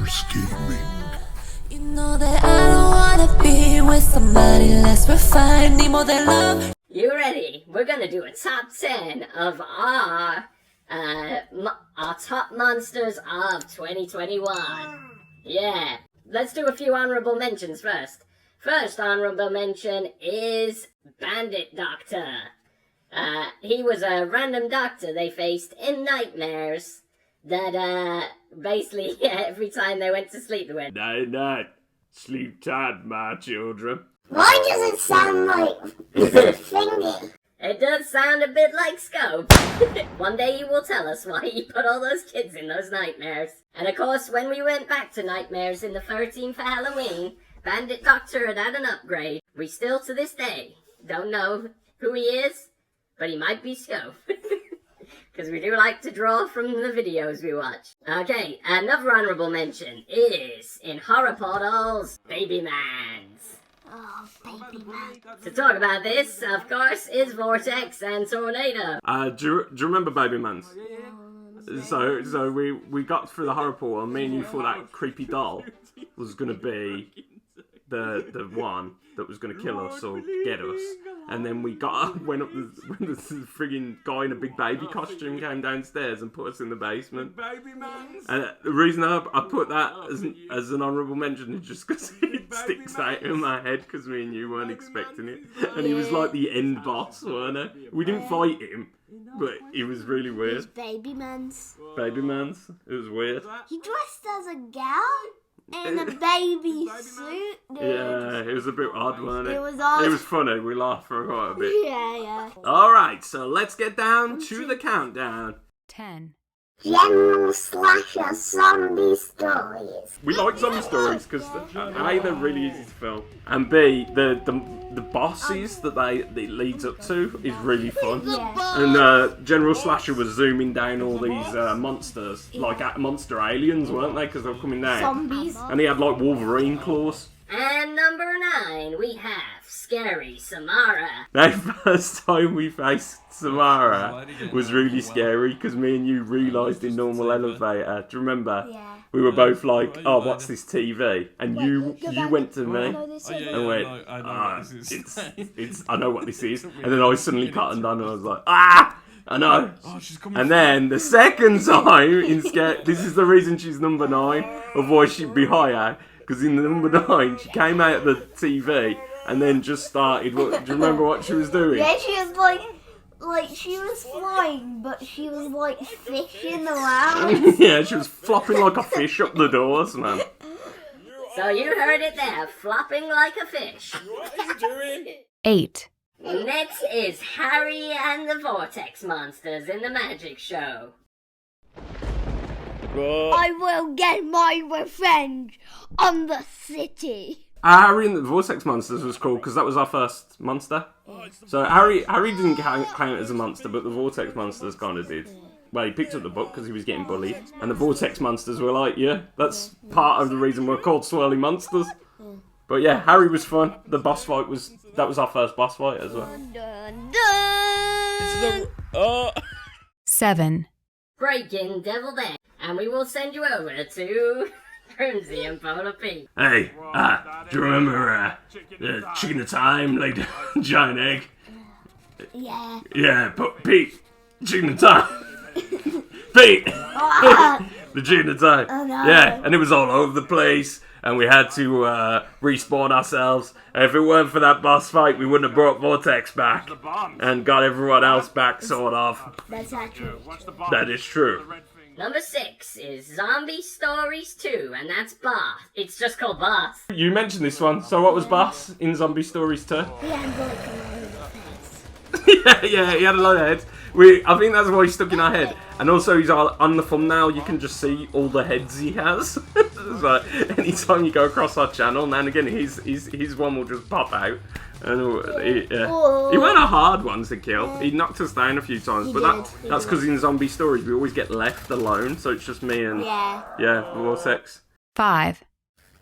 you're scheming. You know that I don't wanna be with somebody less refined, need more than love. You ready? We're gonna do a top 10 of our top monsters of 2021. Yeah, let's do a few honorable mentions first. First honorable mention is Bandit Doctor. He was a random doctor they faced in nightmares that, basically, every time they went to sleep, they went, Night, night. Sleep tight, my children. Why does it sound like finger? It does sound a bit like Scope. One day you will tell us why you put all those kids in those nightmares. And of course, when we went back to nightmares in the 13th for Halloween, Bandit Doctor had an upgrade. We still, to this day, don't know who he is, but he might be Scope. Because we do like to draw from the videos we watch. Okay, another honorable mention is, in Horror Portals, Baby Mans. Oh, baby man. To talk about this, of course, is Vortex and Tornado. Do you remember Baby Mans? So we got through the horror portal and me and you thought that creepy doll was going to be the one that was going to kill us or get us. And then we went up, when the frigging guy in a big baby costume came downstairs and put us in the basement. And the reason I put that as an honourable mention is just because it sticks out in my head because me and you weren't expecting it. And he was like the end boss, weren't he? We didn't fight him, but he was really weird. Baby man's. Baby Mans. It was weird. He dressed as a gal in a baby suit, dude. Yeah, it was a bit odd, wasn't it? It was odd. It was funny. We laughed for quite a bit. Yeah. Alright, so let's get down to the countdown. 10. General slasher zombie stories. We like zombie stories because A, they're really easy to film, and B, the bosses that it leads up to is really fun. Yeah. And General Slasher was zooming down all these monsters, like monster aliens, weren't they? Because they were coming down. Zombies. And he had like Wolverine claws. And number 9, we have Scary Samara. The first time we faced Samara was really scary because me and you realised in normal elevator. Do you remember? Yeah. We were both like, "Oh, what's this TV?" And you went to me and went, "I know what this is." And then I suddenly cottoned on and I was like, "Ah!" I know. And then the second time in this is the reason she's number 9. Otherwise she'd be higher. Because in the number 9, she came out of the TV and then just started. Do you remember what she was doing? Yeah, she was like she was flying, but she was like fishing around. Yeah, she was flopping like a fish up the doors, man. So you heard it there, flopping like a fish. What are you doing? 8. Next is Harry and the Vortex Monsters in the Magic Show. I will get my revenge on the city. Harry and the Vortex Monsters was cool because that was our first monster. So Harry didn't count as a monster, but the Vortex Monsters kind of did. Well, he picked up the book because he was getting bullied, and the Vortex Monsters were like, yeah, that's part of the reason we're called Swirly Monsters. But yeah, Harry was fun. The boss fight was our first boss fight as well. Dun, dun. 7. Breaking Devil Dead. And we will send you over to Grimsy and Poppy. Hey, do you remember the chicken of time laid a giant egg? Yeah. Yeah, Pete, chicken of time. Pete, the chicken of time. Oh, no. Yeah, and it was all over the place, and we had to respawn ourselves. And if it weren't for that boss fight, we wouldn't have brought Vortex back and got everyone else back, sort of. That's not true. That is true. Number 6 is Zombie Stories 2, and that's Boss. It's just called Boss. You mentioned this one. So what was Boss in Zombie Stories 2? Yeah, he had a lot of heads. I think that's why he's stuck in our head. And also, he's on the thumbnail. You can just see all the heads he has. So anytime you go across our channel, now and again, his one will just pop out. And he weren't a hard one to kill. He knocked us down a few times, but that's because in Zombie Stories we always get left alone. So it's just me and Vortex. 5.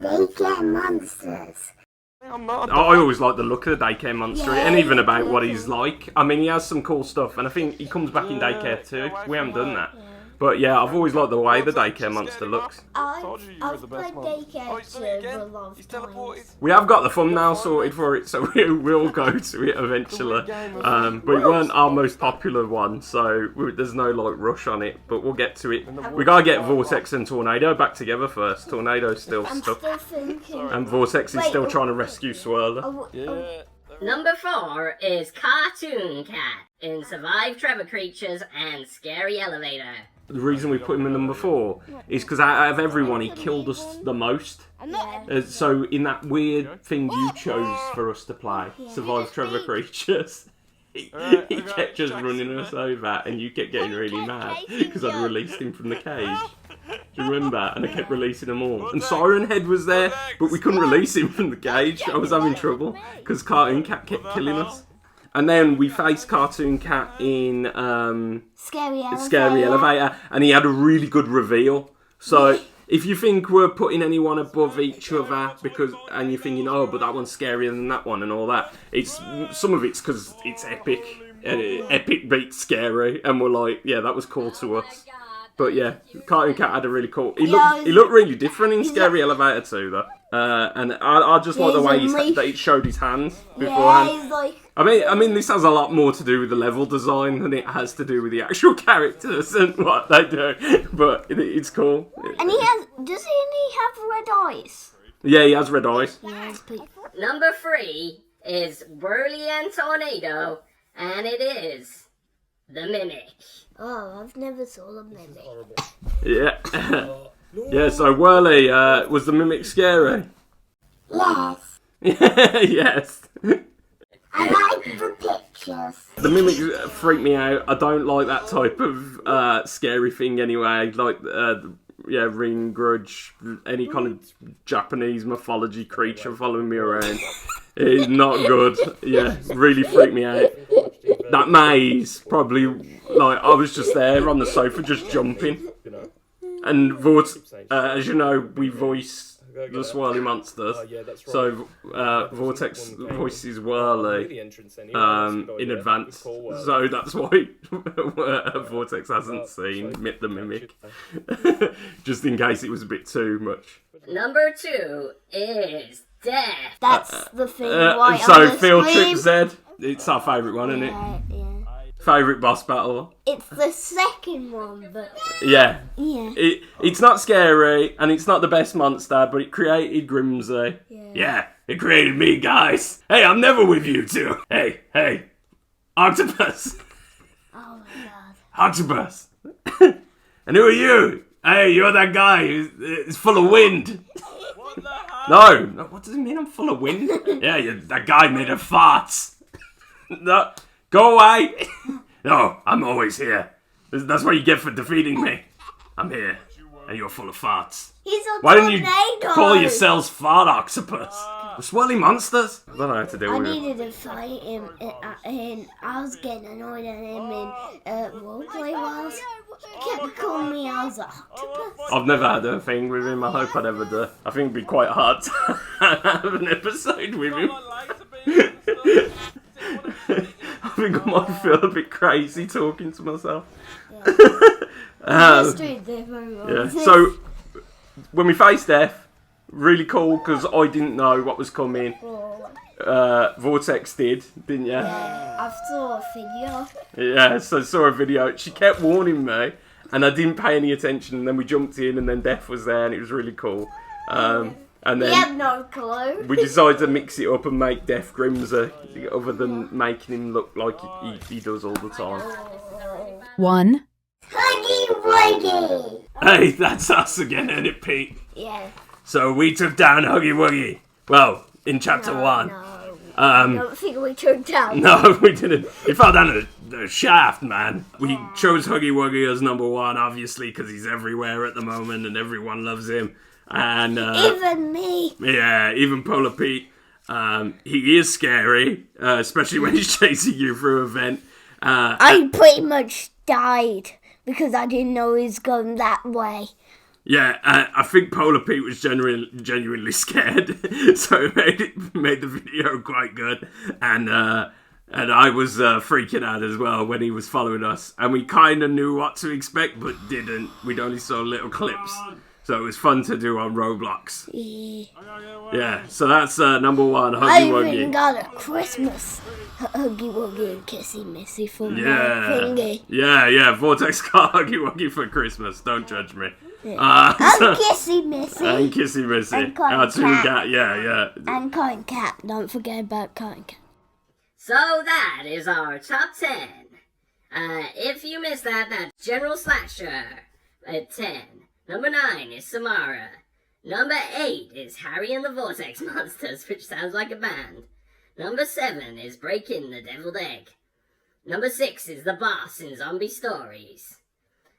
Daycare monsters. I always like the look of the Daycare Monster, and even about what he's like. I mean, he has some cool stuff, and I think he comes back in Daycare too. We haven't done that. But yeah, I've always liked the way the Daycare monster looks. I've the played best one. Daycare He's done it again. a lot of He's times. teleported. We have got the thumbnail sorted for it, so we will go to it eventually. But it weren't our most popular one, so there's no like rush on it. But we'll get to it. We gotta get Vortex and Tornado back together first. Tornado's still I'm stuck, still thinking. and Vortex is still trying to rescue Swirly. Yeah. Number 4 is Cartoon Cat in Survive Trevor Creatures and Scary Elevator. The reason we put him in number 4 is because out of everyone, he killed us the most. So in that weird thing you chose for us to play, Survive Trevor Creatures, he kept just running us over, and you kept getting really mad because I'd released him from the cage. Do you remember? And I kept releasing them all. And Siren Head was there, but we couldn't release him from the cage. I was having trouble because Cartoon Cat kept killing us. And then we faced Cartoon Cat in Scary Elevator, and he had a really good reveal. So if you think we're putting anyone above each other and you're thinking, oh, but that one's scarier than that one and all that, some of it's because it's epic. Epic beats scary, and we're like, yeah, that was cool to us. But yeah, Cartoon Cat had a really cool. He looked really different in Scary Elevator too, though. And I just like the way that it showed his hands beforehand. Yeah, he's like. I mean, this has a lot more to do with the level design than it has to do with the actual characters and what they do. But it's cool. And doesn't he have red eyes? Yeah, he has red eyes. Yeah, Number 3 is Whirly and Tornado, and it is the Mimic. Oh, I've never saw the Mimic. Yeah. Yeah, so Whirly, was the Mimic scary? Yes. Yes. I like the pictures. The Mimic freak me out. I don't like that type of scary thing anyway. Like, Ring, Grudge, any kind of Japanese mythology creature following me around. It's not good. Yeah, really freaked me out. That maze, probably, like, I was just there on the sofa just jumping. And as you know, we voice the Swirly monsters. So Vortex voices Whirly in advance. So that's why Vortex hasn't seen the Mimic. Just in case it was a bit too much. Number 2 is Death. That's the thing. Right So on the Field screen. Trip Z. It's our favourite one, isn't it? Yeah. Favourite boss battle. It's the second one, but Yeah. yeah. It's not scary, and it's not the best monster, but it created Grimsey. Yeah, it created me, guys. Hey, I'm never with you two. Hey, Octopus. Oh my god. Octopus. And who are you? Hey, you're that guy who's full of wind. No, what does it mean I'm full of wind? Yeah, you're that guy made of farts. No, go away. No, I'm always here. That's what you get for defeating me. I'm here, and you're full of farts. He's a Why didn't you tornado. call yourselves Fart Octopus? The Swirly monsters? I don't know how to deal I with it. needed to fight him, and I was getting annoyed at him in roleplay whilst he kept calling me as an octopus. I've never had a thing with him. I hope I never do. I think it'd be quite hard to have an episode with him. I think I might feel a bit crazy talking to myself. Yeah. So when we faced Death, really cool because I didn't know what was coming. Vortex didn't you? Yeah, I saw a video. Yeah, so I saw a video. She kept warning me, and I didn't pay any attention. And then we jumped in, and then Death was there, and it was really cool. And We had then no clue. we decided to mix it up and make Death Grimsey, other than making him look like he does all the time. 1, Huggy Wuggy. Hey, that's us again, isn't it, Pete? Yeah. So we took down Huggy Wuggy. Well, in chapter 1. No. I don't think we took down. No, we didn't. He fell down the shaft, man. We chose Huggy Wuggy as number 1, obviously, because he's everywhere at the moment and everyone loves him. And Even me. yeah, even Polar Pete. He is scary, especially when he's chasing you through a vent. I pretty much died because I didn't know he was going that way. Yeah, I think Polar Pete was genuinely scared, so it made the video quite good. And And I was freaking out as well when he was following us. And we kind of knew what to expect, but didn't. We'd only saw little clips. So it was fun to do on Roblox. Yeah, so that's number 1, I Huggy even Wuggy. got a Christmas Huggy Wuggy and Kissy Missy for my Yeah. thingy. Yeah, Vortex got Huggy Wuggy for Christmas. Don't judge me. And Kissy Missy. And Kissy Missy. And Cotton Our two Cat. cat, yeah. And Cotton Cat. Don't forget about Cotton Cat. So that is our top 10. If you missed that, that's General Slasher at 10. Number 9 is Samara. Number 8 is Harry and the Vortex Monsters, which sounds like a band. Number 7 is Breaking the Deviled Egg. Number 6 is The Boss in Zombie Stories.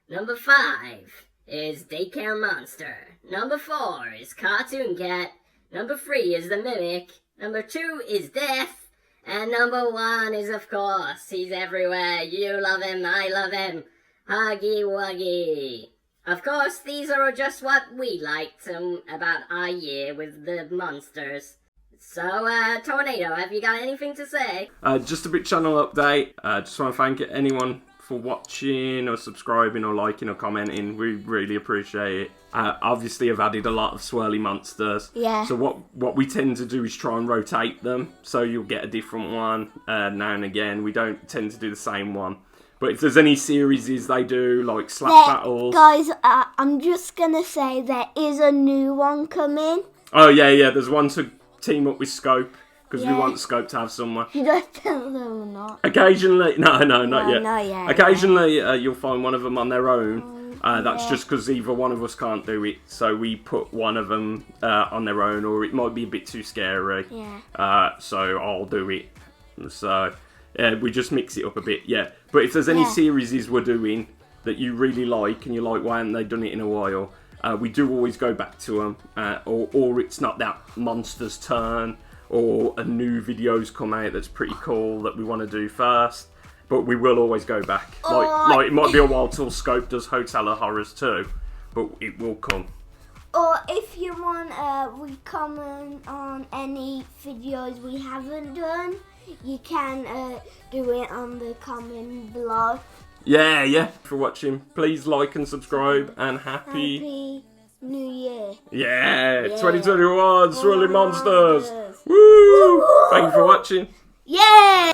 Number 5 is Daycare Monster. Number 4 is Cartoon Cat. Number 3 is The Mimic. Number 2 is Death. And number 1 is, of course, he's everywhere. You love him, I love him. Huggy Wuggy. Of course, these are just what we liked about our year with the monsters. So, Tornado, have you got anything to say? Just a bit channel update. Just want to thank anyone for watching or subscribing or liking or commenting. We really appreciate it. Obviously, I've added a lot of swirly monsters. Yeah. So what we tend to do is try and rotate them, so you'll get a different one now and again. We don't tend to do the same one. But if there's any series they do, like slap battles. Guys, I'm just going to say there is a new one coming. Oh, yeah. There's one to team up with Scope, because we Yeah. want Scope to have someone. You don't tell them or not. Occasionally, no, not No, yet. not yet, Occasionally, you'll find one of them on their own. That's just because either one of us can't do it, so we put one of them on their own, or it might be a bit too scary. Yeah. So I'll do it. So we just mix it up a bit, yeah. But if there's any series we're doing that you really like, and you're like, why haven't they done it in a while? We do always go back to them, or it's not that monster's turn, or a new video's come out that's pretty cool that we want to do first. But we will always go back. Like it might be a while till Scope does Hotel of Horrors too, but it will come. Or if you want we comment on any videos we haven't done, you can do it on the comment below. Yeah. For watching, please like and subscribe, and Happy New Year. Yeah, 2021 Swirly Monsters. Woo! Thank you for watching. Yeah!